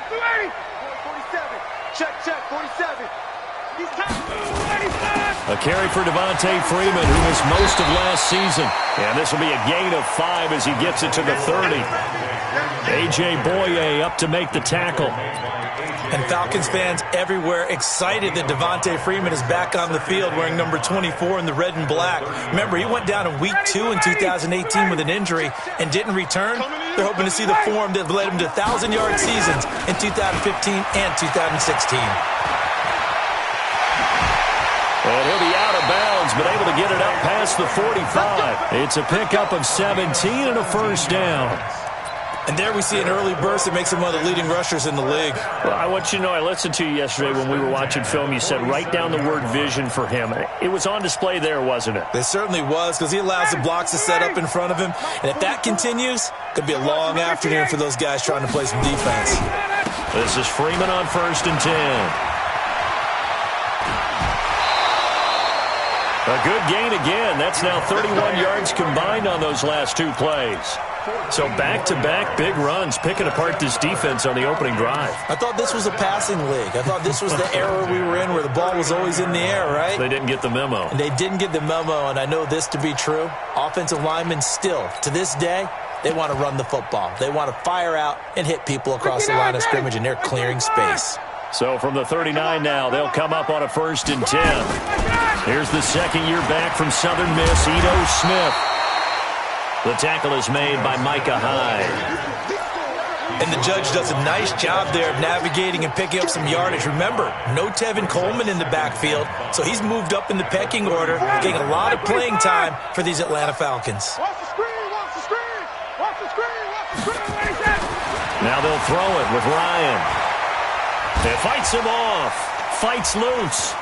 47. Check, 47. A carry for Devontae Freeman, who missed most of last season. And this will be a gain of 5 as he gets it to the 30. A.J. Boye up to make the tackle. And Falcons fans everywhere excited that Devontae Freeman is back on the field wearing number 24 in the red and black. Remember, he went down in week 2 in 2018 with an injury and didn't return. They're hoping to see the form that led him to 1,000-yard seasons in 2015 and 2016. And he'll be out of bounds, but able to get it up past the 45. It's a pickup of 17 and a first down. And there we see an early burst that makes him one of the leading rushers in the league. Well, I want you to know, I listened to you yesterday when we were watching film. You said write down the word vision for him. It was on display there, wasn't it? It certainly was, because he allows the blocks to set up in front of him. And if that continues, it could be a long afternoon for those guys trying to play some defense. This is Freeman on 1st and 10. A good gain again. That's now 31 yards combined on those last 2 plays. So back-to-back big runs, picking apart this defense on the opening drive. I thought this was a passing league. I thought this was the era we were in where the ball was always in the air, right? They didn't get the memo. And they didn't get the memo, and I know this to be true. Offensive linemen still, to this day, they want to run the football. They want to fire out and hit people across the line of scrimmage, and they're clearing space. So from the 39 now, they'll come up on a 1st and 10. Here's the second year back from Southern Miss, Ito Smith. The tackle is made by Micah Hyde. And the judge does a nice job there of navigating and picking up some yardage. Remember, no Tevin Coleman in the backfield, so he's moved up in the pecking order, getting a lot of playing time for these Atlanta Falcons. Now they'll throw it with Ryan. It fights him off. Fights loose.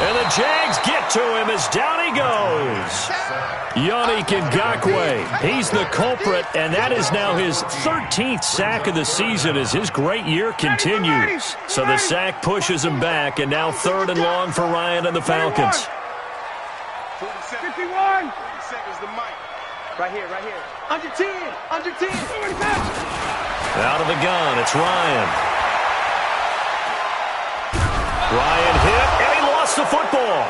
And the Jags get to him as down he goes. Yannick Ngakoue, he's the culprit, and that is now his 13th sack of the season as his great year continues. So the sack pushes him back, and now 3rd and long for Ryan and the Falcons. 51. 30 seconds the mic. Right here. Under 10. Out of the gun, it's Ryan. Ryan hit, and he lost the football.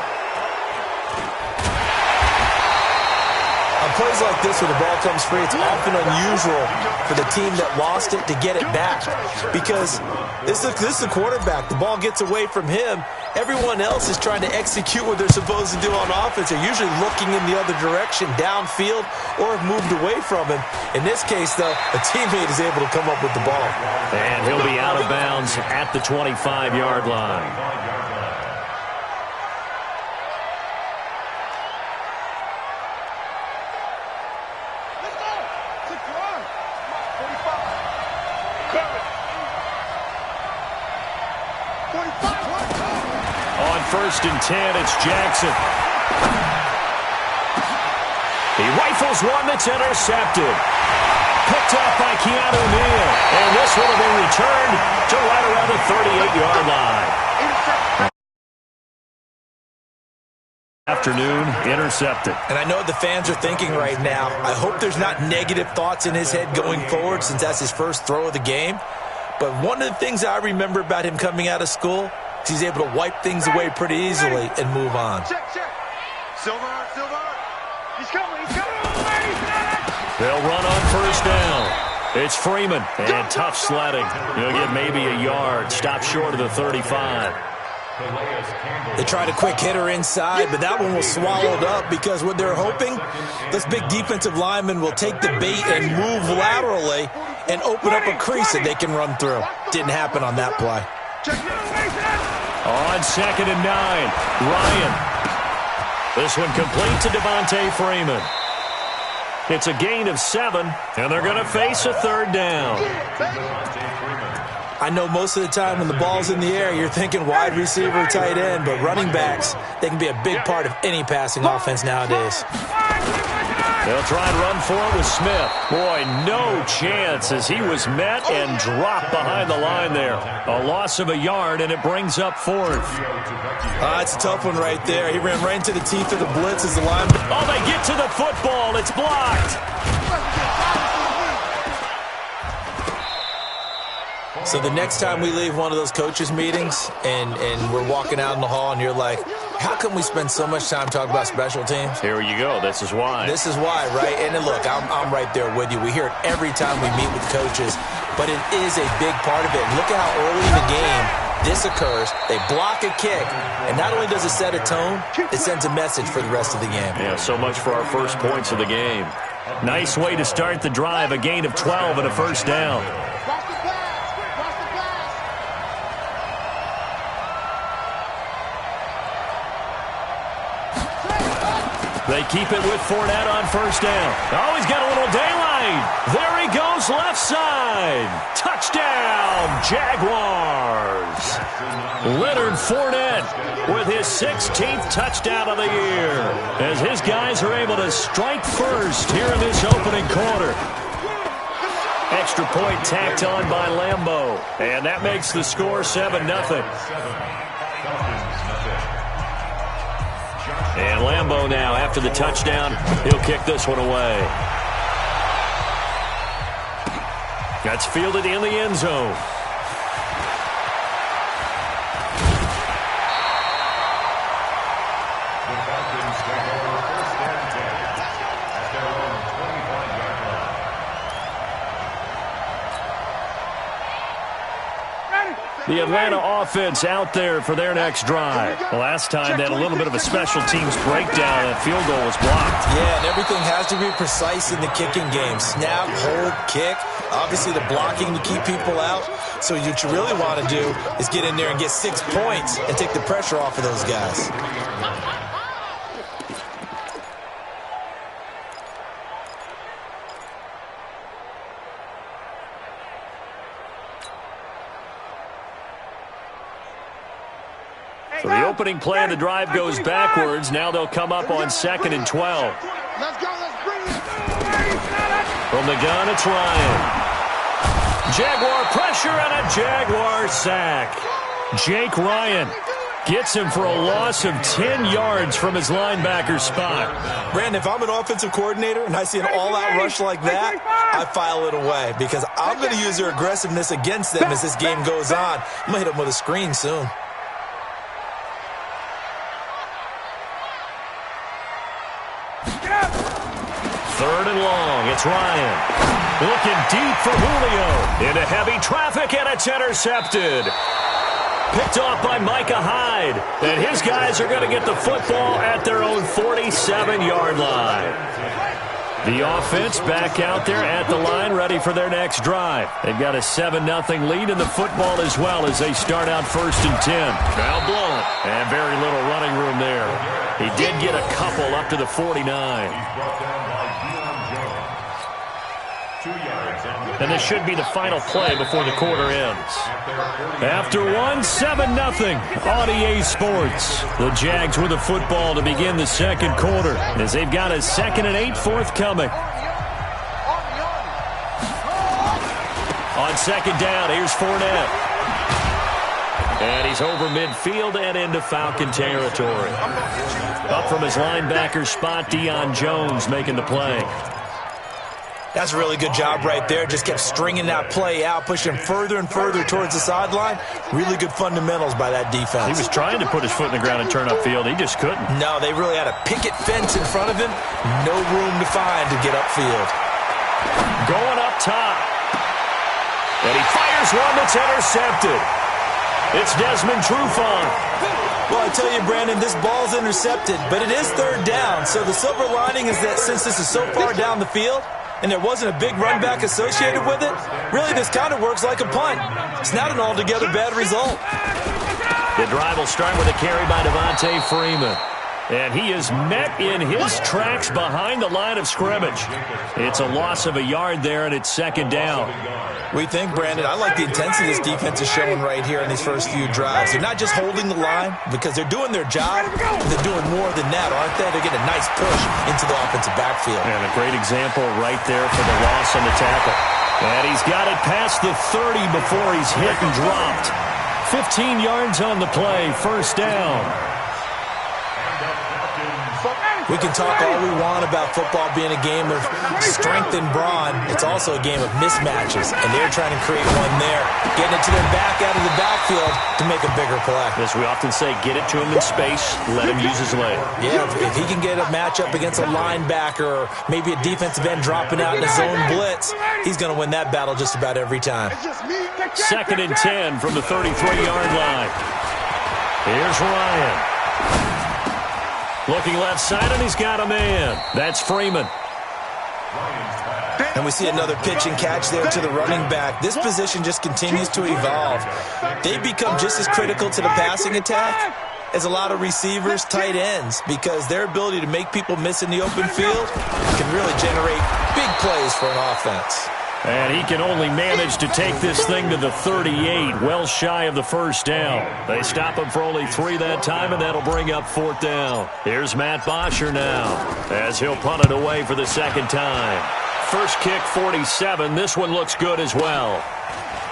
On plays like this where the ball comes free, it's often unusual for the team that lost it to get it back, because this is the quarterback. The ball gets away from him. Everyone else is trying to execute what they're supposed to do on offense. They're usually looking in the other direction, downfield, or have moved away from him. In this case, though, a teammate is able to come up with the ball. And he'll be out of bounds at the 25-yard line. On 1st and 10, it's Jackson. He rifles one that's intercepted. Picked off by Keanu Neal. And this will be returned to right around the 38-yard line. Afternoon, intercepted. And I know what the fans are thinking right now. I hope there's not negative thoughts in his head going forward, since that's his first throw of the game. But one of the things I remember about him coming out of school is he's able to wipe things away pretty easily and move on. Check. Silver. He's coming. They'll run on 1st down. It's Freeman. And tough sledding. He'll get maybe a yard. Stop short of the 35. They tried a quick hitter inside, but that one was swallowed up, because what they're hoping, this big defensive lineman will take the bait and move laterally and open up a crease that they can run through. Didn't happen on that play. On 2nd and 9, Ryan. This one complete to Devontae Freeman. It's a gain of 7, and they're going to face a 3rd down. I know most of the time when the ball's in the air, you're thinking wide receiver, tight end, but running backs, they can be a big part of any passing offense nowadays. They'll try and run for it with Smith. Boy, no chance as he was met and dropped behind the line there. A loss of a yard, and it brings up 4th. It's a tough one right there. He ran right into the teeth of the blitz as the lineman. Oh, they get to the football. It's blocked. So the next time we leave one of those coaches' meetings and we're walking out in the hall and you're like, how come we spend so much time talking about special teams? Here you go. This is why. This is why, right? And then look, I'm right there with you. We hear it every time we meet with coaches, but it is a big part of it. Look at how early in the game this occurs. They block a kick, and not only does it set a tone, it sends a message for the rest of the game. Yeah, so much for our first points of the game. Nice way to start the drive, a gain of 12 and a first down. They keep it with Fournette on first down. Oh, he's got a little daylight. There he goes, left side. Touchdown, Jaguars. Leonard Fournette with his 16th touchdown of the year, as his guys are able to strike first here in this opening quarter. Extra point tacked on by Lambeau, and that makes the score 7-0. And Lambeau now, after the touchdown, he'll kick this one away. That's fielded in the end zone. The Atlanta offense out there for their next drive. Last time they had a little bit of a special teams breakdown. That field goal was blocked. Yeah, and everything has to be precise in the kicking game. Snap, hold, kick. Obviously the blocking to keep people out. So what you really want to do is get in there and get 6 points and take the pressure off of those guys. So the opening play of the drive goes backwards. Now they'll come up on 2nd and 12. Let's go. Let's bring it. From the gun, it's Ryan. Jaguar pressure and a Jaguar sack. Jake Ryan gets him for a loss of 10 yards from his linebacker spot. Brandon, if I'm an offensive coordinator and I see an all-out rush like that, I file it away because I'm going to use their aggressiveness against them as this game goes on. I'm going to hit them with a screen soon. Third and long, it's Ryan. Looking deep for Julio. Into heavy traffic, and it's intercepted. Picked off by Micah Hyde. And his guys are going to get the football at their own 47-yard line. The offense back out there at the line, ready for their next drive. They've got a 7-0 lead in the football as well as they start out 1st and 10. Now blown. And very little running room there. He did get a couple up to the 49. And this should be the final play before the quarter ends. After one, 7-0 on EA Sports. The Jags with the football to begin the second quarter as they've got a 2nd and 8 forthcoming. On second down, here's Fournette. And he's over midfield and into Falcon territory. Up from his linebacker spot, Deion Jones making the play. That's a really good job right there. Just kept stringing that play out, pushing further and further towards the sideline. Really good fundamentals by that defense. He was trying to put his foot in the ground and turn upfield. He just couldn't. No, they really had a picket fence in front of him. No room to find to get upfield. Going up top. And he fires one that's intercepted. It's Desmond Trufant. Well, I tell you, Brandon, this ball's intercepted, but it is third down. So the silver lining is that since this is so far down the field, and there wasn't a big run back associated with it, really this kind of works like a punt. It's not an altogether bad result. The drive will start with a carry by Devontae Freeman. And he is met in his tracks behind the line of scrimmage. It's a loss of a yard there, and it's second down. We think, Brandon, I like the intensity this defense is showing right here in these first few drives. They're not just holding the line because they're doing their job. They're doing more than that, aren't they? They're getting a nice push into the offensive backfield. And a great example right there for the loss on the tackle. And he's got it past the 30 before he's hit and dropped. 15 yards on the play, first down. We can talk all we want about football being a game of strength and brawn. It's also a game of mismatches, and they're trying to create one there, getting it to their back out of the backfield to make a bigger play. As we often say, get it to him in space, let him use his leg. Yeah, if he can get a matchup against a linebacker or maybe a defensive end dropping out in a zone blitz, he's going to win that battle just about every time. 2nd and 10 from the 33-yard line. Here's Ryan. Looking left side, and he's got a man. That's Freeman. And we see another pitch and catch there to the running back. This position just continues to evolve. They become just as critical to the passing attack as a lot of receivers, tight ends, because their ability to make people miss in the open field can really generate big plays for an offense. And he can only manage to take this thing to the 38, well shy of the first down. They stop him for only 3 that time, and that'll bring up 4th down. Here's Matt Bosher now, as he'll punt it away for the 2nd time. First kick, 47. This one looks good as well.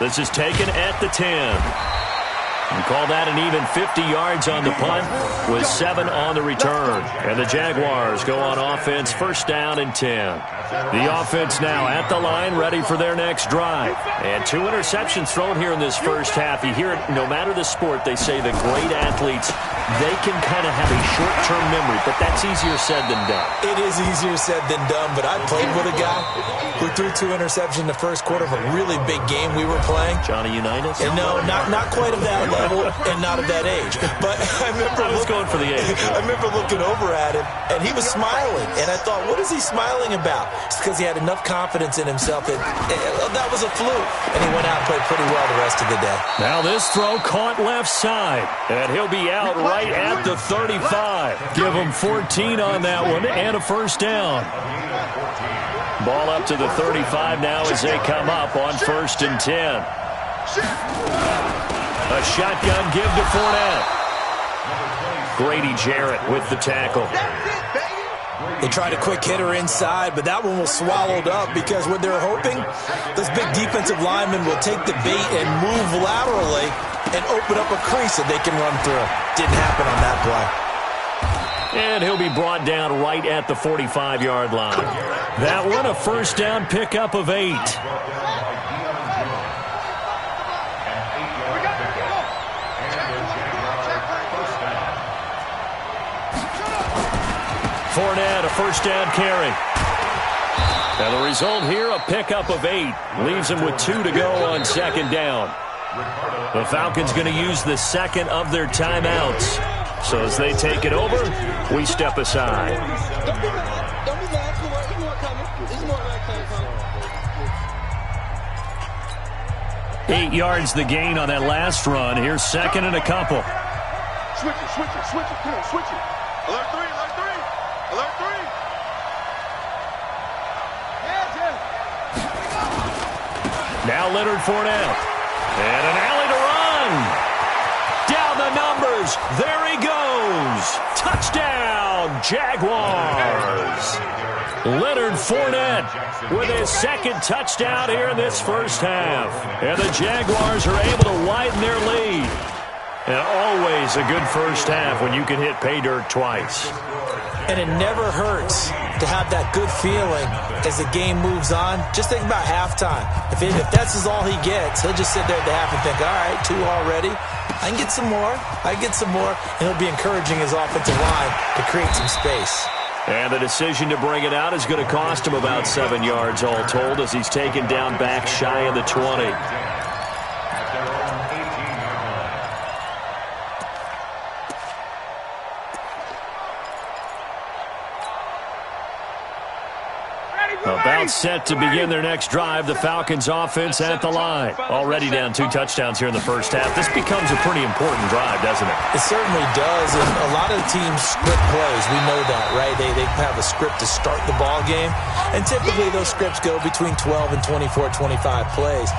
This is taken at the 10. And call that an even 50 yards on the punt with 7 on the return. And the Jaguars go on offense, 1st down and 10. The offense now at the line, ready for their next drive. And 2 interceptions thrown here in this first half. You hear it, no matter the sport, they say the great athletes, they can kind of have a short-term memory, but that's easier said than done. It is easier said than done, but I played with a guy who threw 2 interceptions in the first quarter of a really big game we were playing. Johnny Unitas? And no, not quite of that level and not of that age. But I was going for the age. I remember looking over at him, and he was smiling. And I thought, what is he smiling about? It's because he had enough confidence in himself that was a fluke. And he went out and played pretty well the rest of the day. Now this throw caught left side. And he'll be out right at the 35. Give him 14 on that one and a 1st down. Ball up to the 35 now as they come up on 1st and 10. A shotgun give to Fournette. Grady Jarrett with the tackle. They tried a quick hitter inside, but that one was swallowed up because what they're hoping, this big defensive lineman will take the bait and move laterally and open up a crease that they can run through. Didn't happen on that play. And he'll be brought down right at the 45-yard line. That one a 1st down pickup of 8. Fournette, a 1st down carry. And the result here, a pickup of 8. Leaves him with 2 to go on 2nd down. The Falcons going to use the 2nd of their timeouts. So as they take it over, we step aside. Don't be mad. Don't be mad. There's more coming. There's more coming. 8 yards the gain on that last run. Here's 2nd and a couple. Switch it. Come on, switch it. Alert 3. Alert 3. Now Leonard Fournette. And an alley to run. Down the numbers. There he goes. Touchdown, Jaguars. Leonard Fournette with his 2nd touchdown here in this first half. And the Jaguars are able to widen their lead. And always a good first half when you can hit pay dirt twice. And it never hurts to have that good feeling as the game moves on. Just think about halftime. If that's all he gets, he'll just sit there at the half and think, all right, 2 already. I can get some more. And he'll be encouraging his offensive line to create some space. And the decision to bring it out is going to cost him about 7 yards all told as he's taken down back shy of the 20. About set to begin their next drive. The Falcons offense at the line. Already down 2 touchdowns here in the first half. This becomes a pretty important drive, doesn't it? It certainly does. And a lot of teams script plays. We know that, right? They have a script to start the ball game. And typically those scripts go between 12 and 24, 25 plays.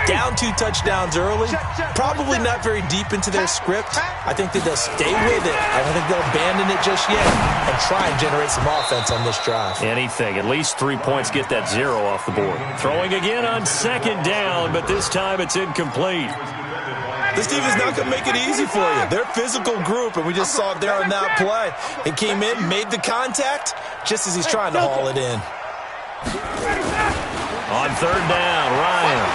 Down 2 touchdowns early. Probably not very deep into their script. I think that they'll stay with it. I don't think they'll abandon it just yet and try and generate some offense on this drive. Anything. At least 3 points. Get that 0 off the board. Throwing again on 2nd down, but this time it's incomplete. This defense is not going to make it easy for you. They're a physical group, and we just saw it there on that play. He came in, made the contact, just as he's trying to haul it in. On third down, Ryan.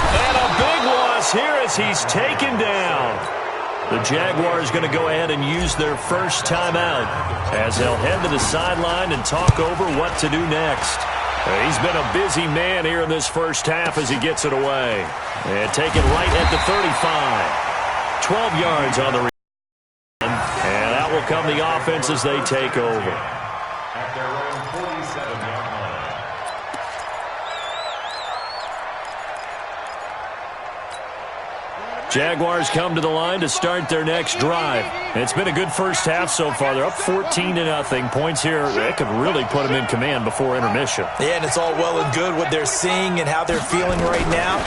And a big loss here as he's taken down. The Jaguars going to go ahead and use their first timeout as they'll head to the sideline and talk over what to do next. He's been a busy man here in this first half as he gets it away. And taken right at the 35. 12 yards on the return. And out will come the offense as they take over. At their own 47-yard line. Jaguars come to the line to start their next drive. It's been a good first half so far. They're up 14-0. Points here, that could really put them in command before intermission. Yeah, and it's all well and good what they're seeing and how they're feeling right now.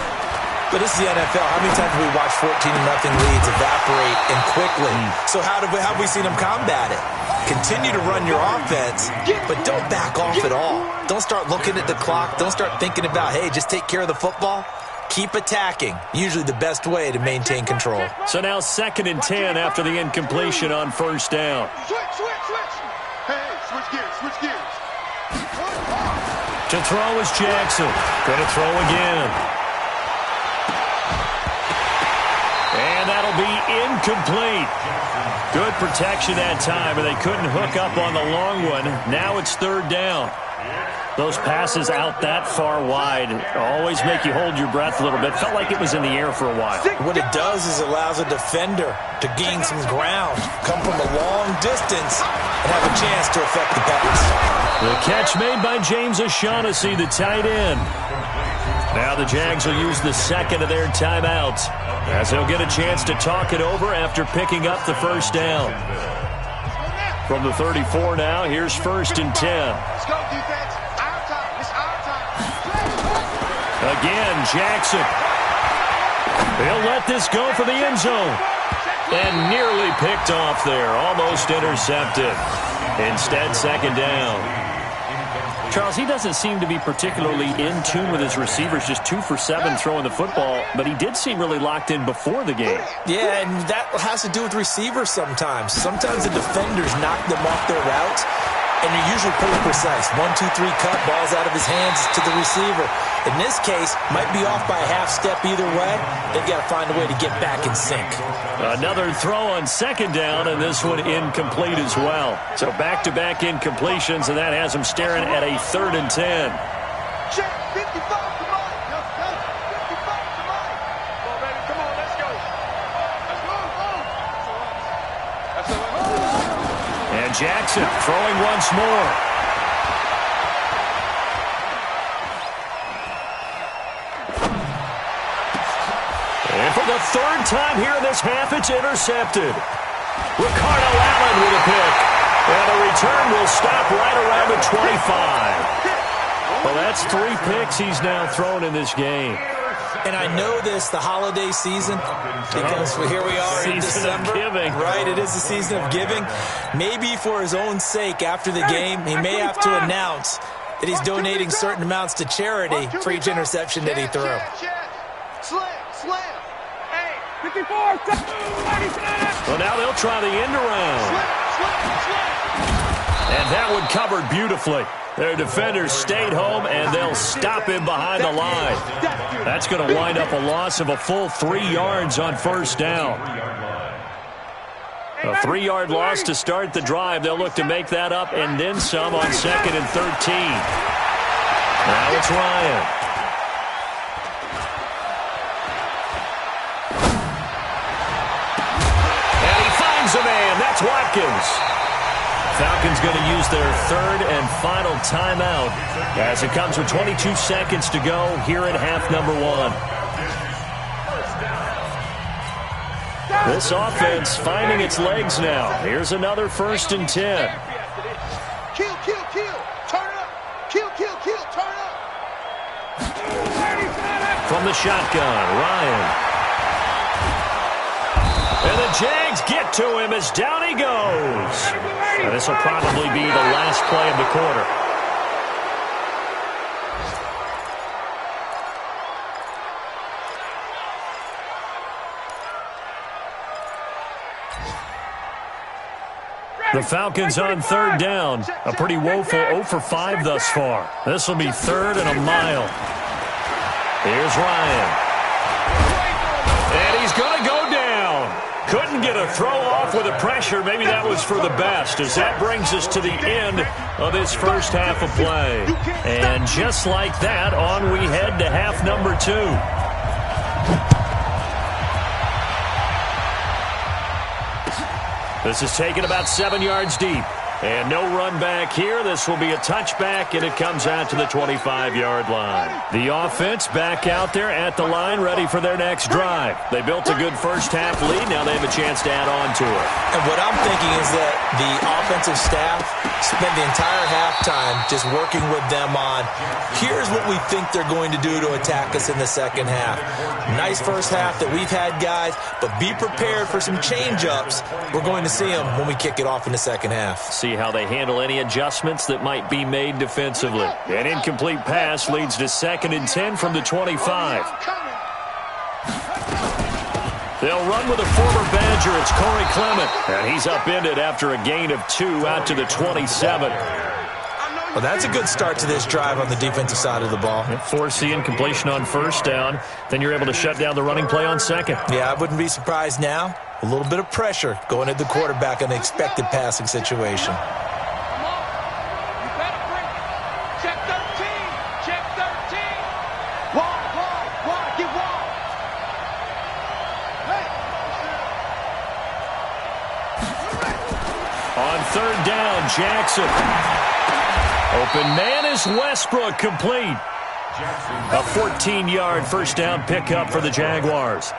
But this is the NFL. How many times have we watched 14-0 leads evaporate and quickly? So how have we seen them combat it? Continue to run your offense, but don't back off at all. Don't start looking at the clock. Don't start thinking about, hey, just take care of the football. Keep attacking. Usually the best way to maintain control. So now 2nd and 10 after the incompletion on first down. Switch. Hey, switch gears. To throw is Jackson. Going to throw again. And that'll be incomplete. Good protection that time, and they couldn't hook up on the long one. Now it's third down. Those passes out that far wide always make you hold your breath a little bit. Felt like it was in the air for a while. What it does is it allows a defender to gain some ground, come from a long distance, and have a chance to affect the pass. The catch made by James O'Shaughnessy, the tight end. Now the Jags will use the second of their timeouts as they'll get a chance to talk it over after picking up the first down. From the 34 now, here's 1st and 10. Let's go, defense. Our time. It's our time. Again, Jackson. He'll let this go for the end zone. And nearly picked off there. Almost intercepted. Instead, 2nd down. Charles, he doesn't seem to be particularly in tune with his receivers, just 2 for 7 throwing the football, but he did seem really locked in before the game. Yeah, and that has to do with receivers sometimes. Sometimes the defenders knock them off their routes, and they're usually pretty precise. 1, 2, 3 cut, balls out of his hands to the receiver. In this case, might be off by a half step either way. They've got to find a way to get back in sync. Another throw on 2nd down, and this one incomplete as well. So back-to-back incompletions, and that has him staring at a 3rd and 10. Check, 55 to mine. 55 to mine. Come on, baby, come on, let's go. Let's go. And Jackson throwing once more. And for the 3rd time here in this half, it's intercepted. Ricardo Allen with a pick. And the return will stop right around the 25. Well, that's 3 picks he's now thrown in this game. And I know this, the holiday season, because here we are in December. Season of giving. Right, it is the season of giving. Maybe for his own sake after the game, he may have to announce that he's donating certain amounts to charity for each interception that he threw. Slam. Hey, 54. Well, now they'll try the end around. And that one covered beautifully. Their defenders stayed home, and they'll stop him behind the line. That's going to wind up a loss of a full 3 yards on 1st down. A 3-yard loss to start the drive. They'll look to make that up and then some on 2nd and 13. Now it's Ryan. And he finds a man. That's Watkins. Falcons going to use their 3rd and final timeout as it comes with 22 seconds to go here at half number 1. This offense finding its legs now. Here's another 1st and 10. Kill. Turn up. Kill. Turn up. From the shotgun, Ryan. And the Jags get to him as down he goes. And this will probably be the last play of the quarter. The Falcons on third down. A pretty woeful 0 for 5 thus far. This will be 3rd and a mile. Here's Ryan. And he's going to go down. Couldn't get a throw off with the pressure. Maybe that was for the best, as that brings us to the end of this first half of play. And just like that, on we head to half number 2. This is taken about 7 yards deep. And no run back here. This will be a touchback, and it comes out to the 25-yard line. The offense back out there at the line, ready for their next drive. They built a good first-half lead. Now they have a chance to add on to it. And what I'm thinking is that the offensive staff spent the entire halftime just working with them on, here's what we think they're going to do to attack us in the second half. Nice first half that we've had, guys, but be prepared for some change-ups. We're going to see them when we kick it off in the second half. See how they handle any adjustments that might be made defensively. An incomplete pass leads to 2nd and 10 from the 25. They'll run with a former Badger. It's Corey Clement. And he's upended after a gain of 2 out to the 27. Well, that's a good start to this drive on the defensive side of the ball. Forcing incompletion on first down. Then you're able to shut down the running play on second. Yeah, I wouldn't be surprised now. A little bit of pressure going at the quarterback in the expected passing situation. You better bring it. Check 13. Check 13. Wide. Get wide. Hey. On third down, Jackson. Open man is Westbrook, complete. A 14-yard first down pickup for the Jaguars.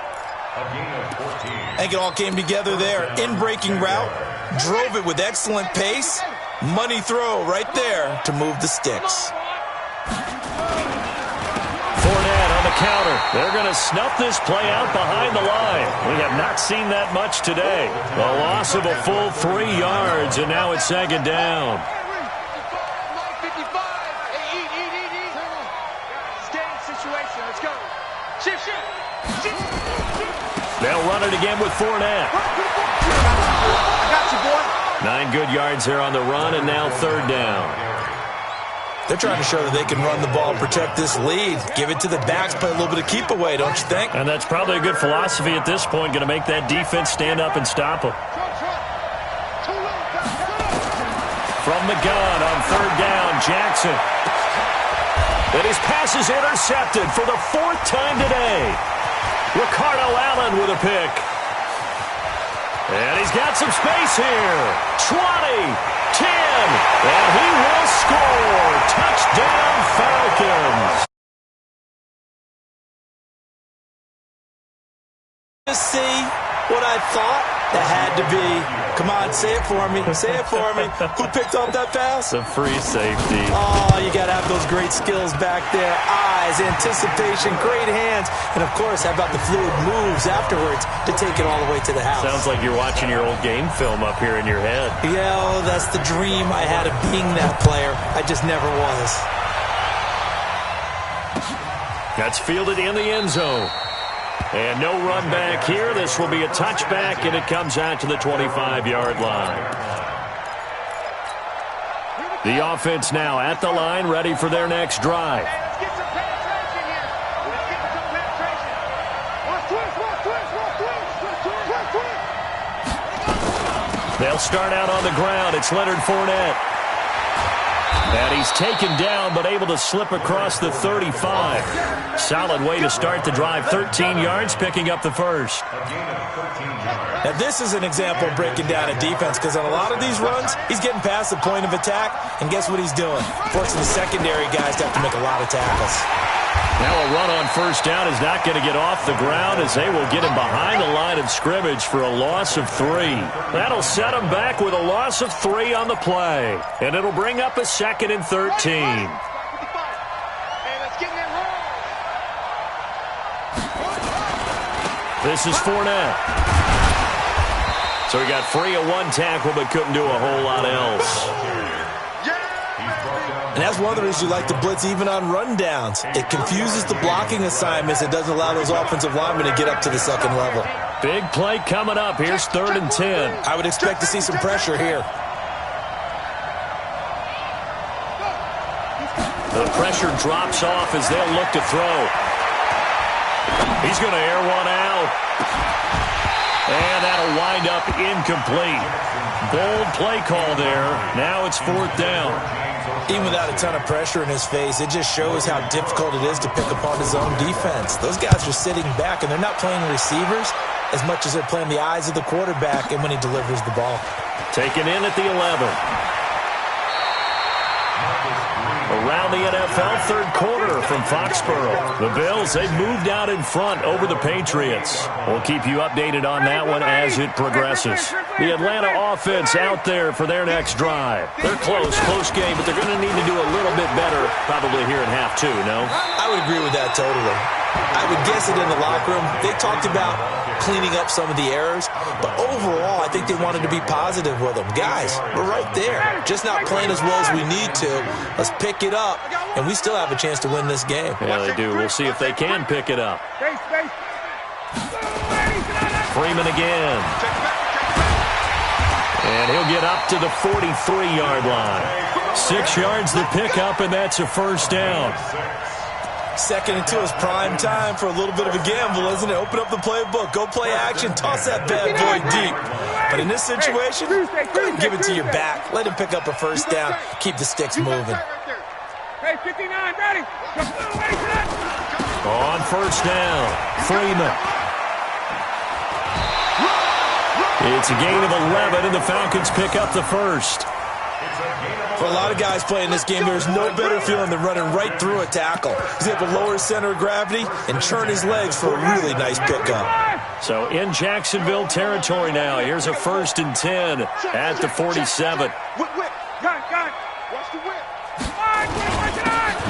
I think it all came together there. In-breaking route, drove it with excellent pace. Money throw right there to move the sticks. Fournette on the counter. They're going to snuff this play out behind the line. We have not seen that much today. A loss of a full 3 yards, and now it's 2nd down. They'll run it again with Fournette. I got you, boy. 9 good yards there on the run, and now 3rd down. They're trying to show that they can run the ball, protect this lead. Give it to the backs, play a little bit of keep away, don't you think? And that's probably a good philosophy at this point, going to make that defense stand up and stop them. From the gun on 3rd down, Jackson. And his pass is intercepted for the 4th time today. Ricardo Allen with a pick. And he's got some space here. 20, 10, and he will score. Touchdown, Falcons. See what I thought? That had to be. Come on, say it for me. Say it for me. Who picked up that pass? The free safety. Oh, you got to have those great skills back there. Eyes, anticipation, great hands. And, of course, how about the fluid moves afterwards to take it all the way to the house? Sounds like you're watching your old game film up here in your head. Yeah, oh, that's the dream I had of being that player. I just never was. That's fielded in the end zone. And no run back here. This will be a touchback, and it comes out to the 25-yard line. The offense now at the line, ready for their next drive. Let's get some penetration here. Let's get some penetration. Twist. They'll start out on the ground. It's Leonard Fournette. And he's taken down, but able to slip across the 35. Solid way to start the drive. 13 yards, picking up the first. Now, this is an example of breaking down a defense, because on a lot of these runs, he's getting past the point of attack, and guess what he's doing? Forcing the secondary guys to have to make a lot of tackles. Now a run on first down is not going to get off the ground, as they will get him behind the line of scrimmage for a loss of 3. That'll set him back with a loss of 3 on the play. And it'll bring up a 2nd and 13. This is Fournette. So he got free of one tackle, but couldn't do a whole lot else. And that's one of the reasons you like to blitz even on rundowns. It confuses the blocking assignments. It doesn't allow those offensive linemen to get up to the second level. Big play coming up. Here's 3rd and 10. I would expect to see some pressure here. The pressure drops off as they'll look to throw. He's going to air one out. And that'll wind up incomplete. Bold play call there. Now it's 4th down. Even without a ton of pressure in his face, it just shows how difficult it is to pick apart his own defense. Those guys are sitting back, and they're not playing receivers as much as they're playing the eyes of the quarterback and when he delivers the ball. Taken in at the 11. Around the NFL, 3rd quarter from Foxborough. The Bills, they've moved out in front over the Patriots. We'll keep you updated on that one as it progresses. The Atlanta offense out there for their next drive. They're close game, but they're going to need to do a little bit better probably here in half 2, no? I would agree with that totally. I would guess it in the locker room. They talked about cleaning up some of the errors, but overall, I think they wanted to be positive with them. Guys, we're right there. Just not playing as well as we need to. Let's pick it up, and we still have a chance to win this game. Yeah, they do. We'll see if they can pick it up. Freeman again. And he'll get up to the 43-yard line. 6 yards the pickup, and that's a 1st down. 2nd and 2 is prime time for a little bit of a gamble, isn't it? Open up the playbook, go play action, toss that bad boy deep. But in this situation, go ahead and give it to your back. Let him pick up a 1st down. Keep the sticks moving. On 1st down, Freeman. It's a gain of 11, and the Falcons pick up the 1st. For a lot of guys playing this game, there's no better feeling than running right through a tackle. He's able to lower his center of gravity and turn his legs for a really nice pickup. So in Jacksonville territory now. Here's a 1st and 10 at the 47.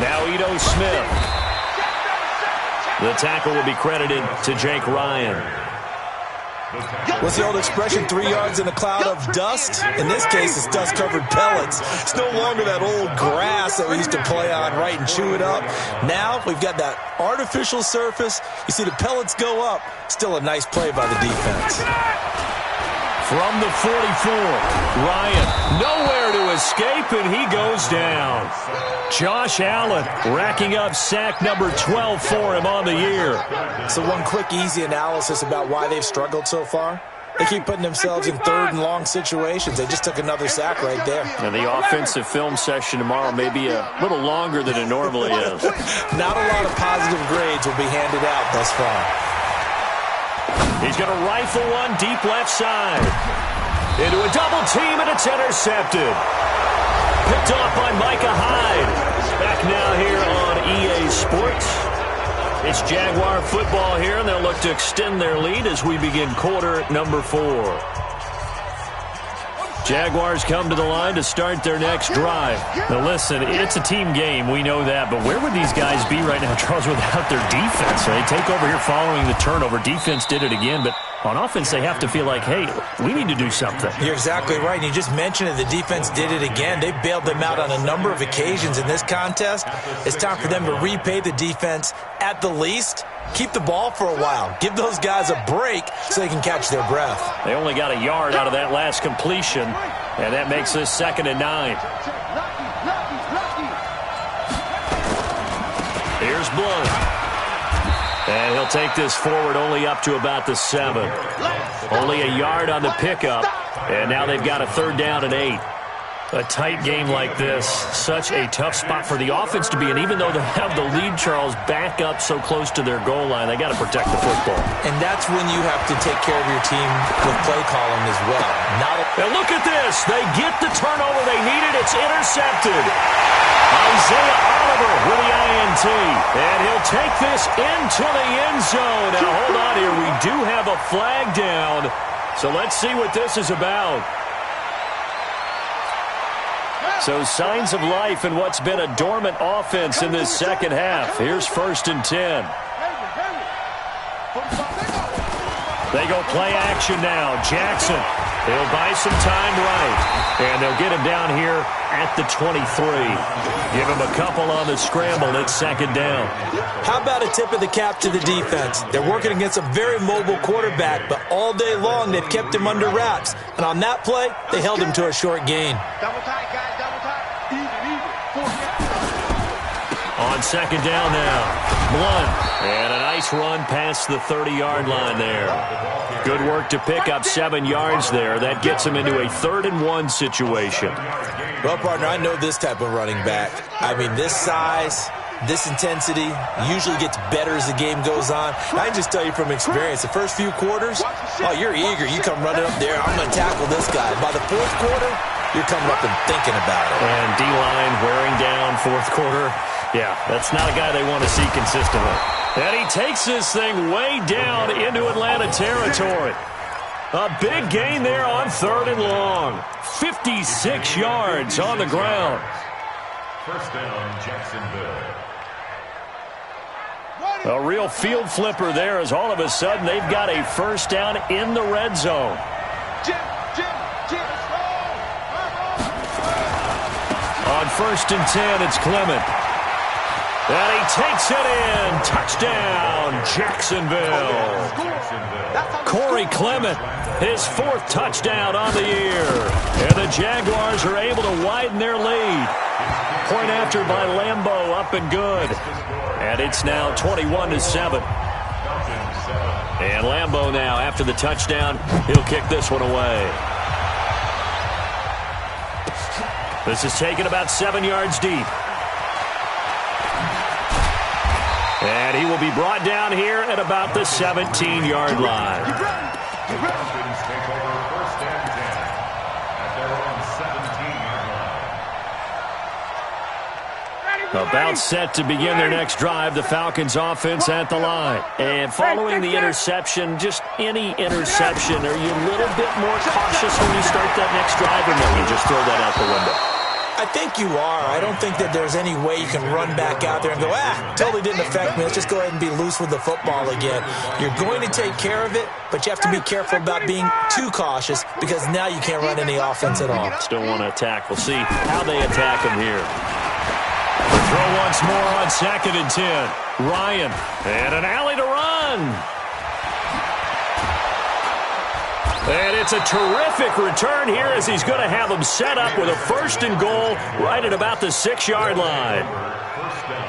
Now Ito Smith. The tackle will be credited to Jake Ryan. What's the old expression, 3 yards in a cloud of dust? In this case, it's dust-covered pellets. It's no longer that old grass that we used to play on, right, and chew it up. Now we've got that artificial surface. You see the pellets go up. Still a nice play by the defense. From the 44, Ryan nowhere to escape, and he goes down. Josh Allen racking up sack number 12 for him on the year. So one quick, easy analysis about why they've struggled so far. They keep putting themselves in 3rd and long situations. They just took another sack right there. And the offensive film session tomorrow may be a little longer than it normally is. Not a lot of positive grades will be handed out thus far. He's going to rifle one deep left side. Into a double team, and it's intercepted. Picked off by Micah Hyde. Back now here on EA Sports. It's Jaguar football here, and they'll look to extend their lead as we begin quarter number 4. Jaguars come to the line to start their next drive. Now listen, it's a team game, we know that, but where would these guys be right now, Charles, without their defense? They take over here following the turnover. Defense did it again, but on offense they have to feel like, hey, we need to do something. You're exactly right, and you just mentioned it. The defense did it again. They bailed them out on a number of occasions in this contest. It's time for them to repay the defense at the least. Keep the ball for a while. Give those guys a break so they can catch their breath. They only got a yard out of that last completion, and that makes this 2nd and 9. Here's Blunt. And he'll take this forward only up to about the 7. Only a yard on the pickup, and now they've got a 3rd down and 8. A tight game like this, such a tough spot for the offense to be in. Even though they have the lead, Charles, back up so close to their goal line, they got to protect the football. And that's when you have to take care of your team with play calling as well. And look at this. They get the turnover they needed. It's intercepted. Isaiah Oliver with the INT. And he'll take this into the end zone. Now, hold on here. We do have a flag down. So let's see what this is about. So signs of life in what's been a dormant offense in this second half. Here's 1st and 10. They go play action now. Jackson, he'll buy some time right. And they'll get him down here at the 23. Give him a couple on the scramble. It's second down. How about a tip of the cap to the defense? They're working against a very mobile quarterback, but all day long they've kept him under wraps. And on that play, they held him to a short gain. Double tight, guys, double tight. On second down now, Blunt, and a nice run past the 30-yard line there. Good work to pick up 7 yards there. That gets him into a 3rd-and-1 situation. Well, partner, I know this type of running back. I mean, this size, this intensity usually gets better as the game goes on. I can just tell you from experience, the first few quarters, oh, you're eager. You come running up there, I'm going to tackle this guy. By the 4th quarter, you're coming up and thinking about it. And D-line wearing down 4th quarter. Yeah, that's not a guy they want to see consistently. And he takes this thing way down into Atlanta territory. A big gain there on 3rd and long. 56 yards on the ground. First down, Jacksonville. A real field flipper there as all of a sudden they've got a first down in the red zone. On 1st and 10, it's Clement. And he takes it in. Touchdown, Jacksonville. Corey Clement, his 4th touchdown on the year. And the Jaguars are able to widen their lead. Point after by Lambeau, up and good. And it's now 21-7. And Lambeau now, after the touchdown, he'll kick this one away. This is taken about 7 yards deep. And he will be brought down here at about the 17-yard line. Falcons take over 1st and 10 at their own 17-yard line. About set to begin their next drive, the Falcons offense at the line. And following the interception, just any interception, are you a little bit more cautious when you start that next drive, or no, you just throw that out the window? I think you are. I don't think that there's any way you can run back out there and go, totally didn't affect me. Let's just go ahead and be loose with the football again. You're going to take care of it, but you have to be careful about being too cautious because now you can't run any offense at all. Still want to attack. We'll see how they attack him here. The throw once more on 2nd and 10. Ryan, and an alley to run. And it's a terrific return here as he's going to have them set up with a 1st and goal right at about the 6-yard line.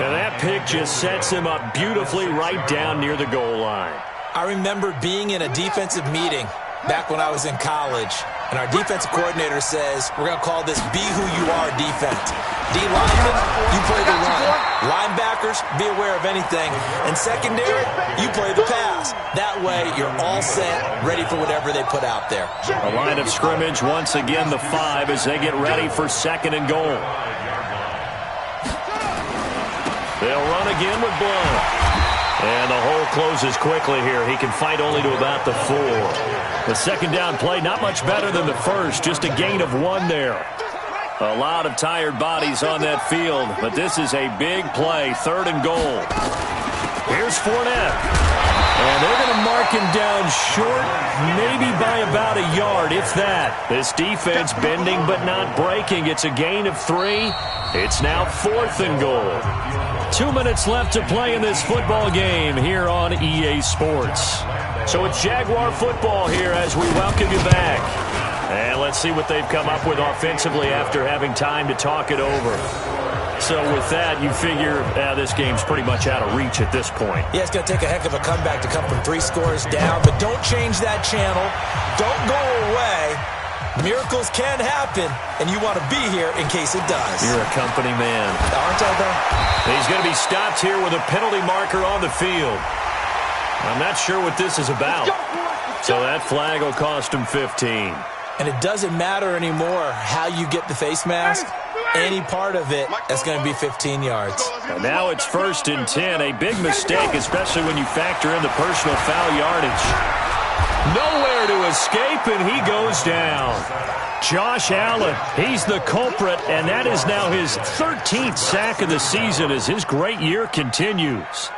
And that pick just sets him up beautifully right down near the goal line. I remember being in a defensive meeting back when I was in college, and our defensive coordinator says, we're going to call this Be Who You Are defense. D-linemen, you play the run. Linebackers, be aware of anything. And secondary, you play the pass. That way, you're all set, ready for whatever they put out there. A line of scrimmage, once again, the 5 as they get ready for 2nd and goal. They'll run again with Blunt. And the hole closes quickly here. He can fight only to about the 4. The 2nd down play, not much better than the first, just a gain of 1 there. A lot of tired bodies on that field, but this is a big play, 3rd and goal. Here's Fournette. And they're going to mark him down short, maybe by about a yard, if that. This defense bending but not breaking. It's a gain of 3. It's now 4th and goal. 2 minutes left to play in this football game here on EA Sports. So it's Jaguar football here as we welcome you back. And let's see what they've come up with offensively after having time to talk it over. So with that, you figure this game's pretty much out of reach at this point. Yeah, it's going to take a heck of a comeback to come from 3 scores down, but don't change that channel. Don't go away. Miracles can happen, and you want to be here in case it does. You're a company man. Aren't I, though? He's going to be stopped here with a penalty marker on the field. I'm not sure what this is about. So that flag will cost him 15. And it doesn't matter anymore how you get the face mask. Any part of it, that's going to be 15 yards. And now it's 1st and 10. A big mistake, especially when you factor in the personal foul yardage. Nowhere to escape, and he goes down. Josh Allen, he's the culprit, and that is now his 13th sack of the season as his great year continues.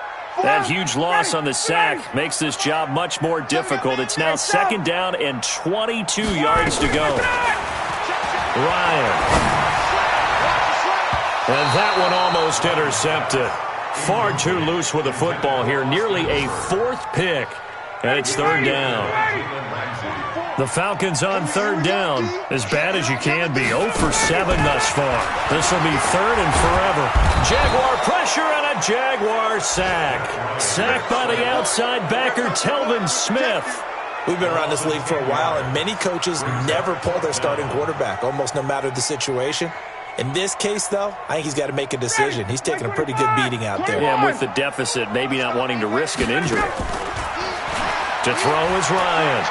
That huge loss on the sack makes this job much more difficult. It's now 2nd down and 22 yards to go. Ryan. And that one almost intercepted. Far too loose with the football here. Nearly a 4th pick. And it's 3rd down. The Falcons on 3rd down. As bad as you can be. 0 for 7 thus far. This will be 3rd and forever. Jaguar pressure and a Jaguar sack. Sacked by the outside backer, Telvin Smith. We've been around this league for a while, and many coaches never pull their starting quarterback, almost no matter the situation. In this case, though, I think he's got to make a decision. He's taking a pretty good beating out there. Yeah, and with the deficit, maybe not wanting to risk an injury. To throw is Ryan.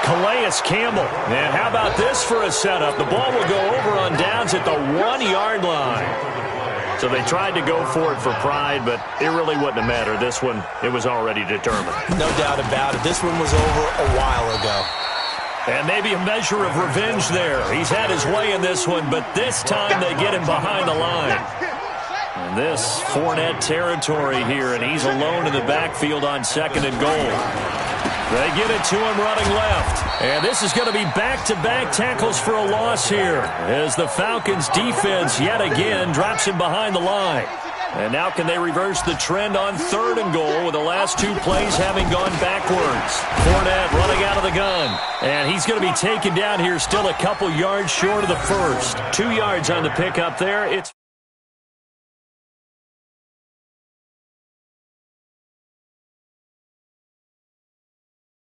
Calais Campbell. And how about this for a setup? The ball will go over on downs at the 1-yard line. So they tried to go for it for pride, but it really wouldn't have mattered. This one, it was already determined. No doubt about it. This one was over a while ago. And maybe a measure of revenge there. He's had his way in this one, but this time they get him behind the line. And this Fournette territory here, and he's alone in the backfield on 2nd and goal. They get it to him running left. And this is going to be back-to-back tackles for a loss here as the Falcons defense yet again drops him behind the line. And now can they reverse the trend on 3rd and goal with the last 2 plays having gone backwards. Fournette running out of the gun. And he's going to be taken down here still a couple yards short of the first. 2 yards on the pickup there. It's